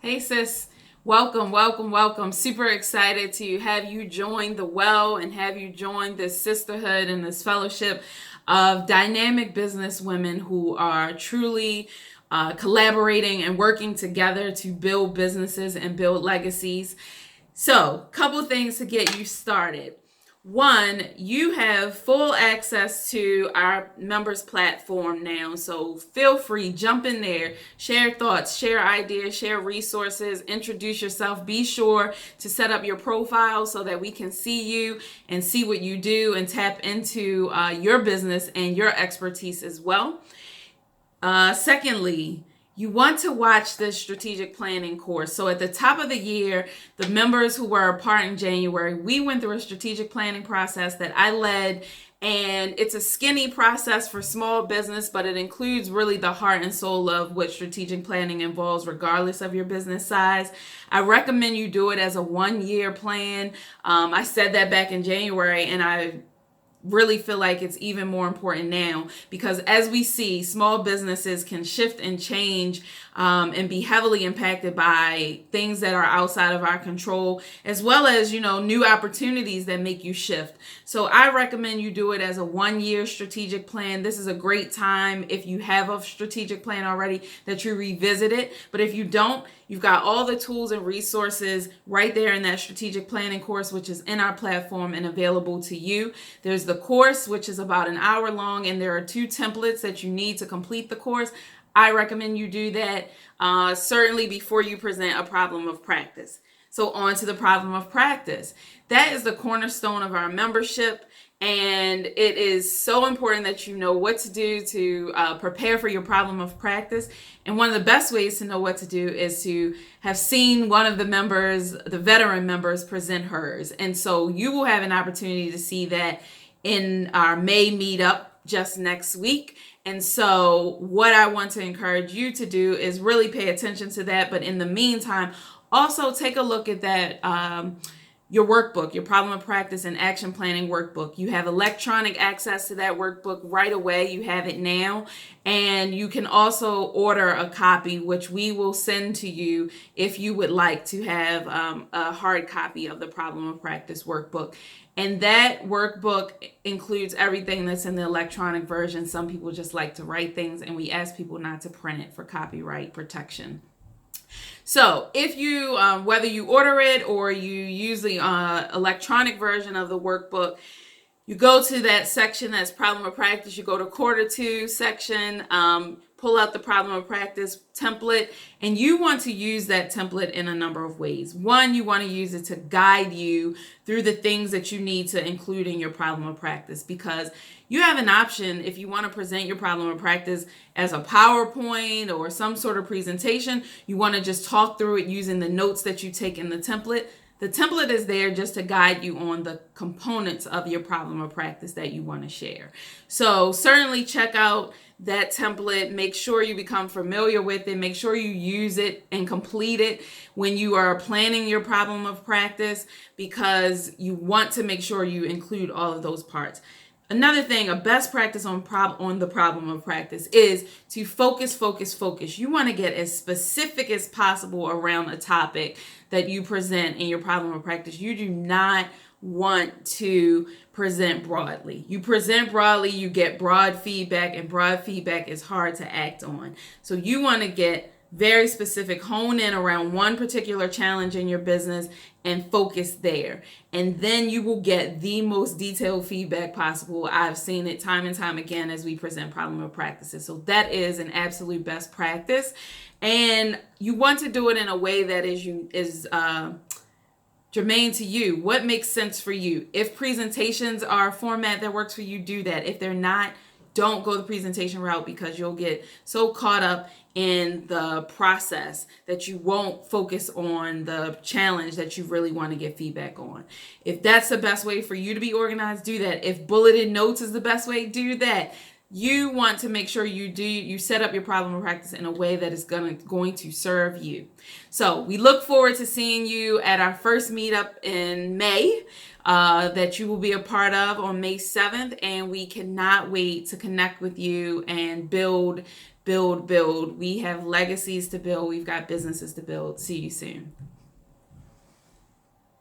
Hey sis, welcome, welcome, welcome. Super excited to have you join the well and have you join this sisterhood and this fellowship of dynamic business women who are truly collaborating and working together to build businesses and build legacies. So, couple things to get you started. One, you have full access to our members platform now. So feel free, jump in there, share thoughts, share ideas, share resources, introduce yourself. Be sure to set up your profile so that we can see you and see what you do and tap into your business and your expertise as well. Secondly, you want to watch this strategic planning course. So at the top of the year, the members who were a part in January, we went through a strategic planning process that I led. And it's a skinny process for small business, but it includes really the heart and soul of what strategic planning involves, regardless of your business size. I recommend you do it as a 1-year plan. I said that back in January, and I really feel like it's even more important now because as we see, small businesses can shift and change and be heavily impacted by things that are outside of our control, as well as, new opportunities that make you shift. So I recommend you do it as a 1-year strategic plan. This is a great time, if you have a strategic plan already, that you revisit it. But if you don't, you've got all the tools and resources right there in that strategic planning course, which is in our platform and available to you. There's the course, which is about an hour long, and there are 2 templates that you need to complete the course. I recommend you do that certainly before you present a problem of practice. So on to the problem of practice. That is the cornerstone of our membership. And it is so important that you know what to do to prepare for your problem of practice. And one of the best ways to know what to do is to have seen one of the members, the veteran members, present hers. And so you will have an opportunity to see that in our May meetup just next week. And so what I want to encourage you to do is really pay attention to that. But in the meantime, also take a look at that your workbook, your problem of practice and action planning workbook. You have electronic access to that workbook right away. You have it now. And you can also order a copy, which we will send to you if you would like to have a hard copy of the problem of practice workbook. And that workbook includes everything that's in the electronic version. Some people just like to write things, and we ask people not to print it for copyright protection. So if you, whether you order it or you use the electronic version of the workbook, you go to that section that's problem of practice. You go to quarter 2 section, pull out the problem of practice template, and you want to use that template in a number of ways. One, you want to use it to guide you through the things that you need to include in your problem of practice, because you have an option if you want to present your problem of practice as a PowerPoint or some sort of presentation. You want to just talk through it using the notes that you take in the template. The template is there just to guide you on the components of your problem of practice that you want to share. So certainly check out that template. Make sure you become familiar with it. Make sure you use it and complete it when you are planning your problem of practice, because you want to make sure you include all of those parts. Another thing, a best practice on the problem of practice is to focus. You want to get as specific as possible around a topic that you present in your problem of practice. You do not want to present broadly. You present broadly, you get broad feedback, and broad feedback is hard to act on. So you want to get very specific, hone in around one particular challenge in your business and focus there. And then you will get the most detailed feedback possible. I've seen it time and time again as we present problem of practices. So that is an absolute best practice. And you want to do it in a way that is germane to you. What makes sense for you? If presentations are a format that works for you, do that. If they're not, don't go the presentation route, because you'll get so caught up in the process that you won't focus on the challenge that you really want to get feedback on. If that's the best way for you to be organized, do that. If bulleted notes is the best way, do that. You want to make sure you set up your problem of practice in a way that is going to serve you. So we look forward to seeing you at our first meetup in May that you will be a part of on May 7th. And we cannot wait to connect with you and build build. We have legacies to build. We've got businesses to build. See you soon.